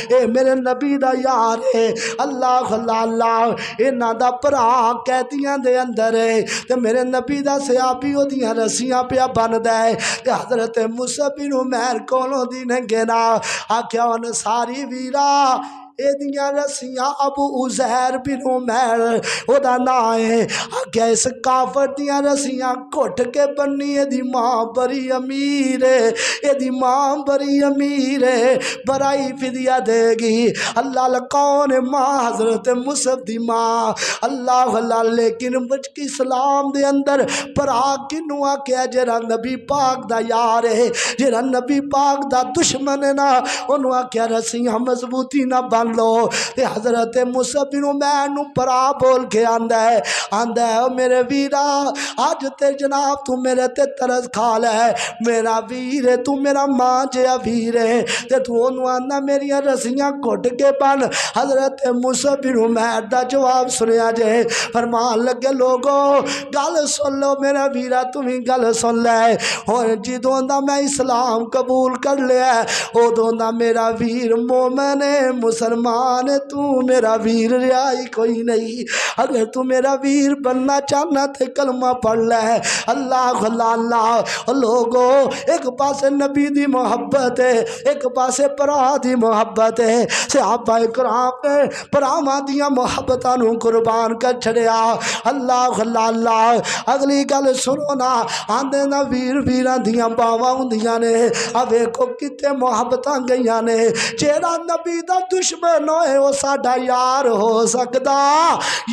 اے میرے نبی دا یار ہے اللہ اللہ اللہ انہاں دا پرا قیدیاں دے اندر ہے تے میرے نبی دا صحابی او دیاں رسیاں پیا بندا ہے تے حضرت مصعب بن عمیر کولوں دی ننگے نا آکھیا ان ساری ویرا اے دیاں رسیاں ابو عزیر بن عمیر او دا نام ہے آگیا اس کافر دیاں رسیاں کٹ کے بنی اے دی ماں بڑی امیر ہے اے دی ماں بڑی امیر ہے برائی فدیہ دے گی اللہ لکون ماں حضرت مصعب دی ماں اللہ اللہ لیکن بچکی اسلام دے اندر پر آکنو آکیا جرا نبی پاک دا یار ہے جرا نبی پاک دا دشمن ہے نا انہوں آکیا رسیاں مضبوطی نہ بن لو تے حضرت مصعب بن عمیر نو پرا بول کے آندا ہے او میرے ویرا آج تے جناب تو میرے تے ترس کھا لے میرا ویر ہے تو میرا ماں جیا ویر ہے تے تو انو آندا میری رسیاں کٹ کے بن حضرت مصعب بن عمیر دا جواب سنیا جے فرمان لگے لوگو گل سن لو میرا ویرا تمہیں گل سن لے اور جدوں دا میں اسلام قبول کر لیا ادوں دا میرا ویر مومن مسلمان تو میرا ویر ریائی کوئی نہیں اگر تو میرا ویر بننا چاہنا تے کلمہ پڑھ لے اللہ اللہ اللہ لوگو ایک پاسے نبی دی محبت ہے ایک پاسے پرا دی محبت ہے صحابہ کرام نے پراواں دیاں محبتاں نو قربان کر چھڑیا اللہ اللہ اللہ اگلی گل سنو نا آندے نا ویر ویراں دیاں باواں ہوندیاں نے اوے کو کتے محبتاں گئیاں نے جیڑا نبی دا دشمن ہوئے وہ ساڈا یار ہو سکدا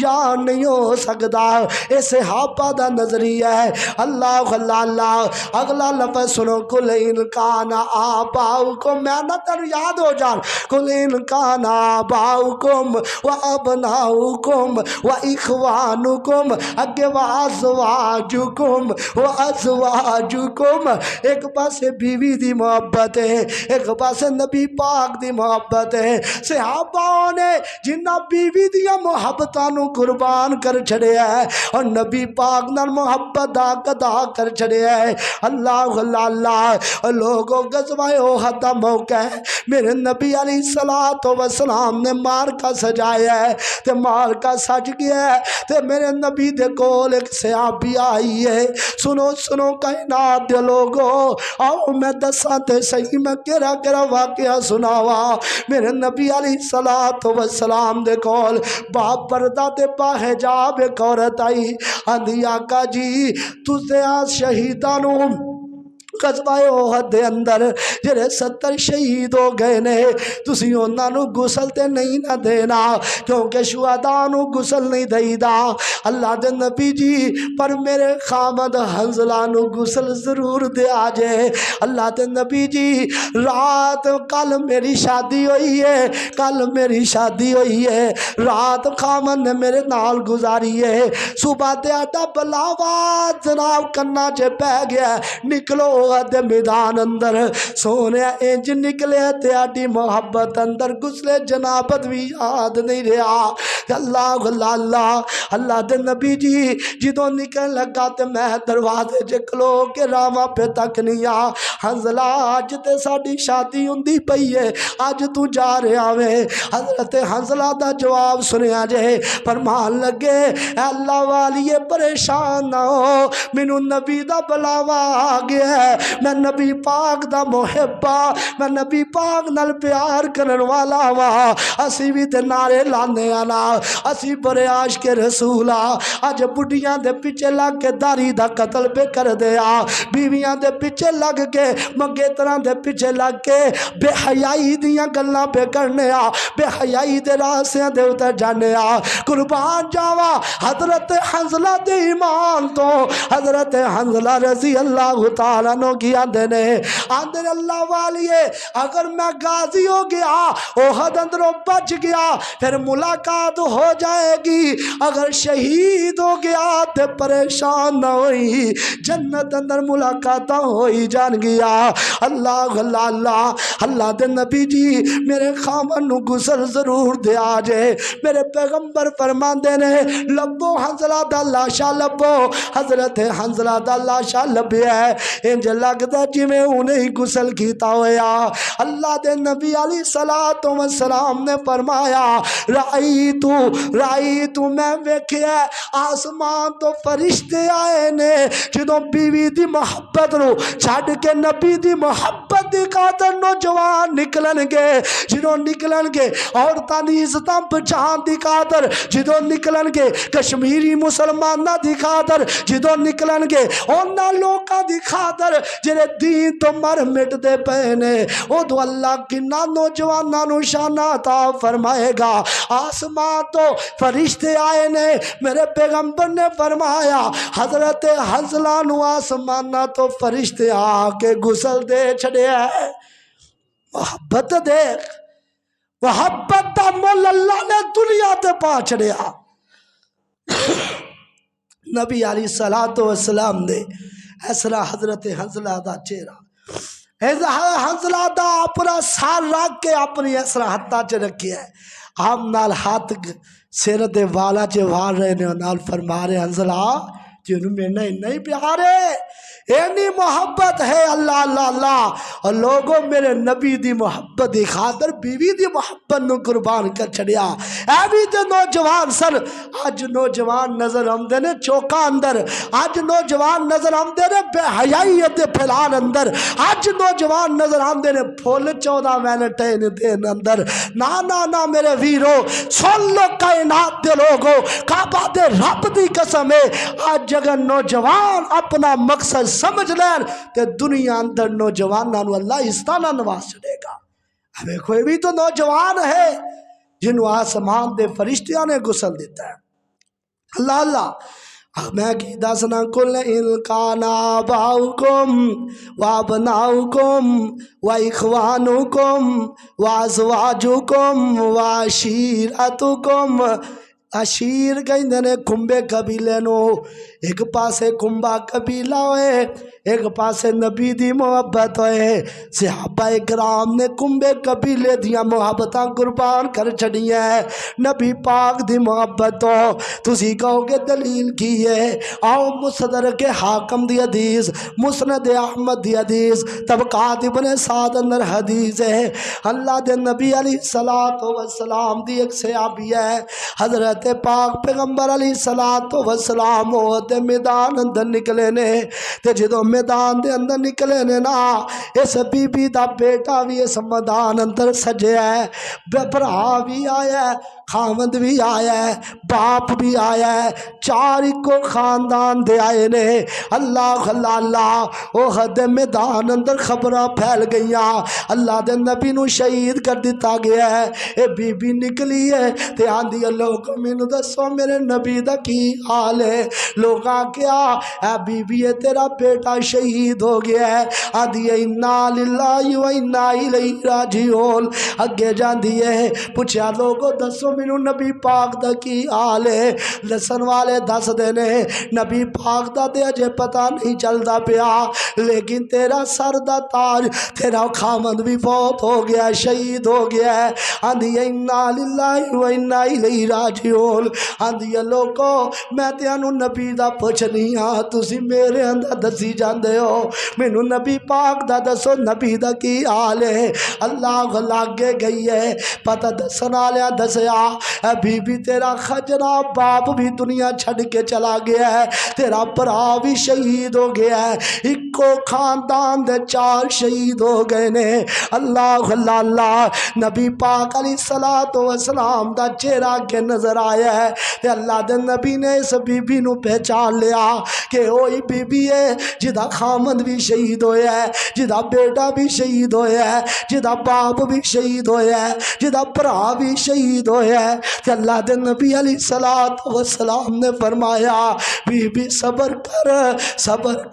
یا نہیں ہو سکدا اے صحابہ دا نظریہ ہے اللہ اللہ اللہ اگلا لفظ سنو کل ان کان آباؤکم میں نہ تر یاد ہو جان کل ان کان آباؤکم و ابناؤکم و اخوانکم اگے و ازواجکم و ازواجکم ایک پاسے بیوی دی محبت ہے ایک پاسے نبی پاک دی محبت ہے صحابہ نے جنہ بیوی دیا محبتاں نو قربان کر چھڑیا ہے اور نبی پاک نال محبت ادا کر چھڑیا ہے۔ اللہ اللہ اللہ لوگوں غزوہ احد دا موقع ہے، میرے نبی علیہ الصلوۃ والسلام نے مارکا سجایا ہے تے مارکا سج گیا ہے تے میرے نبی دے کول ایک صحابی آئی ہے۔ سنو سنو کائنات دے لوگو، آؤ میں دساں تے صحیح میں کیڑا کیڑا واقعہ سناوا۔ میرے نبی علیہ الصلوۃ والسلام دے کول باپ پردہ تے با حجاب ایک عورت آئی، آندھی آقا جی تسے شہیداں نو غزوہ احد دے اندر جڑے 70 شہید ہو گئے نے تسی انہاں نو غسل تے نہیں نہ دینا کیونکہ شہداء نو غسل نہیں دئیدا۔ اللہ دے نبی جی پر میرے خامد حنظلہ نو غسل ضرور دیا جے۔ اللہ دے نبی جی رات کل میری شادی ہوئی ہے، کل میری شادی ہوئی ہے، رات خامد نے میرے نال گزاری ہے، صبح تے آٹا بلاوا جناب کنا چے پہ گیا، نکلو دے میدان اندر سونے انج نکلے تے آڈی محبت اندر گسلے جنابت بھی یاد نہیں رہا۔ اللہ اللہ اللہ اللہ دے نبی جی جدوں نکل لگا تے میں دروازے چ کھلو کے راواں پہ تک نہیں آ، حنظلہ اج تے ساڈی شادی ہوندی پئی ہے، اج تو جا رہا وے۔ حضرت حنظلہ دا جواب سنیا جے، فرمان لگے اے اللہ والیے پریشان نہ ہو، مینوں نبی دا بلاوا آ گیا ہے، میں نبی پاک دا محبا، میں نبی پاک نال پیار کرن والا وا، اسی بھی تے نعرے لانے آنا، اسی بڑے عاشق رسولا، اج بڑھیاں دے پیچھے لگ کے داری دا قتل پہ کر دیا، بیویاں دے پیچھے لگ کے منگیتراں دے پیچھے لگ کے بے حیائی دیاں گلاں پہ کرنے آ، بے حیائی دے راستیاں دے اتر جانے آ۔ قربان جاوا حضرت حنظلہ دے ایمان تو، حضرت حنظلہ رضی اللہ تعالیٰ نو کی آندے نے اللہ والیے اگر میں غازی ہو گیا احد اندروں بچ گیا پھر ملاقات ہو جائے گی، اگر شہید ہو گیا تے پریشان نہ ہوئی، جنت اندر ملاقات ہوئی جان گیا۔ اللہ اللہ اللہ اللہ دے نبی جی میرے خامن نو غسل ضرور دیا جے۔ میرے پیغمبر فرماندے نے لبو حنظلہ دا لاشا لبو، حضرت حنظلہ دا لاشا لبیا ہے، انج لگدا جویں انہیں غسل کیتا ہویا۔ اللہ دے نبی علیہ الصلوۃ والسلام نے فرمایا رائیتو میں ویکھیا آسمان تو فرشتے آئے نے جدوں بیوی دی محبت نو چھڈ کے نبی دی محبت دی خاطر نوجوان نکلن گے، جدوں نکلن گے عورتاں دی عزتاں بچان دی خاطر، جدوں نکلن گے کشمیری مسلماناں دی خاطر، جدوں نکلن گے انہاں لوکاں دی خاطر جڑے دین تو مر مٹ دے پے نے، ادو اللہ کنا نوجواناں نو شان عطا فرمائے گا۔ آسمان تو فرشتے آئے نے، میرے پیغمبر نے فرمایا حضرت حنظلہ نو آسمانہ تو فرشتے آ کے غسل دے چھڑے ہے۔ محبت دیکھ، محبت دا مول اللہ نے دنیا تے پا چھڑیا۔ نبی علیہ الصلوۃ والسلام نے اس طرح حضرت حنظلہ دا چہرہ حنظلہ دا اپنا سار رکھ کے اپنی اس طرح ہاتھاں چ رکھیا ہے، آپ نال ہاتھ سر دے والا چ وار رہے نے، نال فرما رہے حنظلہ جنوں میں نہیں پیار ہے، اینی محبت ہے اللہ اللہ اللہ، اور لوگوں میرے نبی دی محبت دی خاطر بیوی دی محبت نو قربان کر چھڑیا۔ اے بھی تے نوجوان سن، اج نوجوان نظر آمدے نے چوکا اندر، اج نوجوان نظر آمدے نے بے حیائی تے پھیلان اندر، اج نوجوان نظر آمدے نے پھول 14 ویلنٹائن دین اندر۔ نا نا نا میرے ویرو سن لو کائنات دے لوگو، کعبہ دے رب دی قسم ہے اج اگر نوجوان اپنا مقصد سمجھ لین تے دنیا اندر نوجواناں نو اللہ اس طرح نواز چھڑے گا۔ ہمیں کوئی بھی تو نوجوان ہے جنہوں آسمان دے فرشتیاں نے غسل دیتا ہے۔ اللہ اللہ میں کی دسنا کل انکان آباؤکم وابناؤکم واخوانکم وازواجکم وعشیرتکم، عشیر کہندے نے کھمبے قبیلے نو، ایک پاسے کنبا قبیلہ ہوئے، ایک پاسے نبی دی محبت ہوئے۔ صحابہ کرام نے کنبے قبیلے دیاں محبتاں قربان کر چھڑی ہیں، نبی پاک دی محبت ہو۔ تسی کہو گے دلیل کی ہے؟ آؤ مصدرک حاکم دی حدیث، مسند احمد دی حدیث، طبقات ابن سعد اندر حدیث ہے۔ اللہ دے نبی علیہ السلام دی ایک صحابی ہے، حضرت پاک پیغمبر علیہ السلام تے میدان اندر نکلے نے، تے جدو میدان دے اندر نکلے نے نا، اس بی بی دا بیٹا بھی اس میدان اندر سجے ہے، برا بھی آیا ہے، خامد بھی آیا ہے، باپ بھی آیا ہے، چار کو خاندان دے آئے نے۔ اللہ اللہ اللہ او حد میدان اندر خبرہ پھیل گئیاں، اللہ دے نبی نو شہید کر دیتا گیا ہے۔ اے بی بی نکلی ہے تے آندھی لوگ مینوں دسو میرے نبی دا کی حال ہے؟ لوگاں کیا اے بی بی تیرا بیٹا شہید ہو گیا ہے، آندھی انا للہ و انا الیہ راجعون۔ اگے جاندی ہے پوچھا لوگوں دسو مینوں نبی پاک دا کی حال ہے؟ دسن والے دس دینے نبی پاک دا تے اجے پتہ نہیں چلدا پیا، لیکن تیرا سر دا تاج تیرا خامد بھی فوت ہو گیا، شہید ہو گیا ہے۔ آندھی انا للہ و انا الیہ راجعون۔ آندھی لوگو میں تینوں نبی دا پوچھنی ہاں، تسی میرے اندر دسی جاندے ہو، مینوں نبی پاک دا دسو نبی دا کی حال ہے؟ اللہ لاگے گئی ہے، پتہ دسن والے دسیا اے بی بی تیرا خجرہ باپ بھی دنیا چھڑ کے چلا گیا ہے، تیرا برا بھی شہید ہو گیا ہے، ایکو خاندان دے چار شہید ہو گئے نے۔ اللہ اللہ اللہ نبی پاک علیہ السلام دا چہرہ کے نظر آیا ہے تے اللہ دے نبی نے اس بی بی نو پہچان لیا کہ وہی بی بی ہے جدا خامد بھی شہید ہویا ہے، جدا بیٹا بھی شہید ہویا ہے، جدا باپ بھی شہید ہویا ہے، جدا برا بھی شہید ہویا ہے۔ تے اللہ دے نبی علیہ السلام نے فرمایا بی بی صبر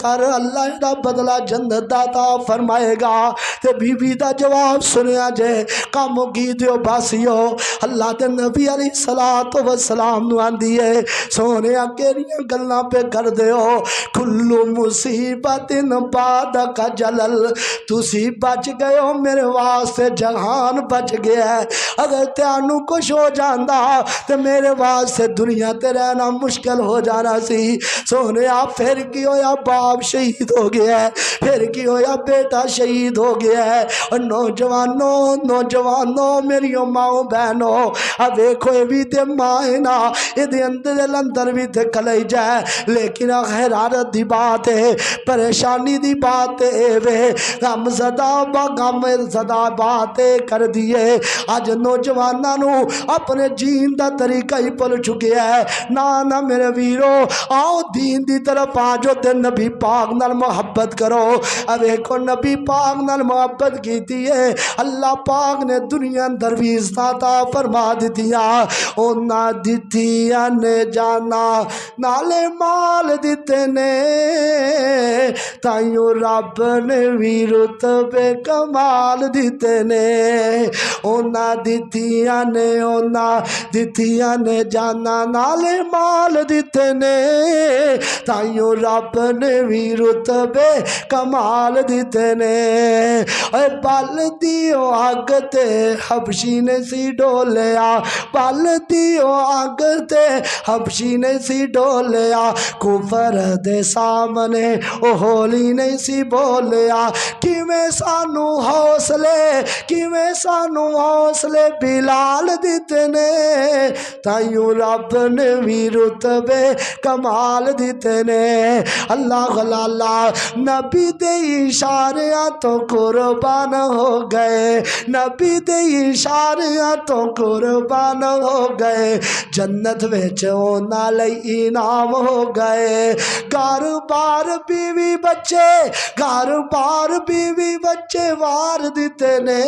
کر اللہ دا بدلہ جنت داتا فرمائے گا۔ تے بی بی دا جواب سنیا جے کام کی دیو باسیو، اللہ دے نبی علیہ السلام نو آندی ہے سونے کیڑیاں گلاں پہ کر دیو، کلو مصیبت بعد کا جلل، تسی بچ گئے ہو میرے واسطے جہان بچ گیا ہے، اگر تیانو کچھ ہو جاندہ تو میرے واسطے دنیا تے رہنا مشکل ہو جانا سی۔ سونے آپ پھر کی ہویا باپ شہید ہو گیا ہے، پھر کی ہویا بیٹا شہید ہو گیا ہے، اور نوجوانوں میری ماں بہنوں اب دیکھو بھی تے مائیں نا یہ اندر بھی تے کلئی جائے، لیکن حیرت دی بات ہے، پریشانی دی بات ہے، غم زدہ بات کر دیے۔ آج نوجوانوں اپنے جین دا طریقہ ہی پل چکے ہے۔ نہ میرے ویرو آؤ دین دی طرف آجو تے نبی پاک نال محبت کرو۔ اب ایک نبی پاک نال محبت کیتی ہے، اللہ پاک نے دنیا اندر بھی عطا فرما دتیاں، اونا دتیاں نے جانا نالے مال دیتے نے، تائیوں رب نے بھی رتبے کمال دیتے نے، اونا دتیاں نے جانا نالے مال دیتے نے، تائیوں رب نے بھی رتبے کمال دیتے نے۔ اے بال دیو آگ تے حبشی نے سی ڈولیا، بال دیو آگ تے حبشی نے سی ڈولیا، کفر دے سامنے او ہولی نہیں سی بولیا، کیویں سانو حوصلے بلال دیتے نے، تائیوں رب نے بھی رتبے کمال دیتے نے۔ اللہ اللہ نبی دے اشاریاں تو قربان ہو گئے، نبی دے اشاریاں تو قربان ہو گئے، جنت وچ اونا لئی انعام ہو گئے، گھر بار بیوی بچے وار دیتے نے،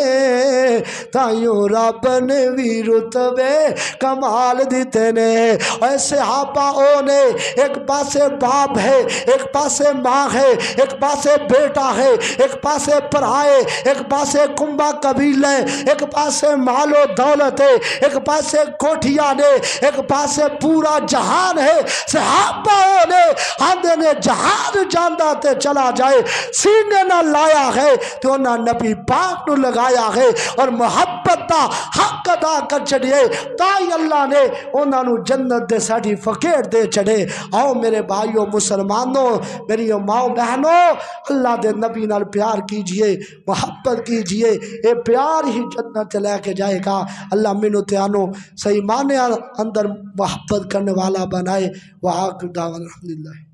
تائیوں رب نے بھی رتبے کمال دیتے نے۔ اے صحابہ نے ایک پاسے باپ ہے، ایک پاسے ماں ہے، ایک پاسے بیٹا ہے، ایک پاسے پرائے، ایک پاسے کنبا قبیلہ ہے، ایک پاسے مال و دولت ہے، ایک پاسے کوٹھیاں نے، ایک پاسے پورا جہان ہے۔ صحابہ نے آندے نے جہان جاندہ تے چلا جائے سینے نہ لایا ہے تو انہاں نبی پاک نو لگایا ہے اور محبت دا حق ادا کر چھڑیے تائی اللہ نے انہاں نو جنت دے سرٹیفکیٹ دے چھڑے۔ آؤ میرے بھائیوں مسلمانوں، میری ماں بہنوں، اللہ دے نبی نال پیار کیجئے، محبت کیجئے، اے پیار ہی جنت لے کے جائے گا۔ اللہ منو تیانو صحیح معنی اندر محبت کرنے والا بنائے۔ وآخر دعوانا الحمدللہ۔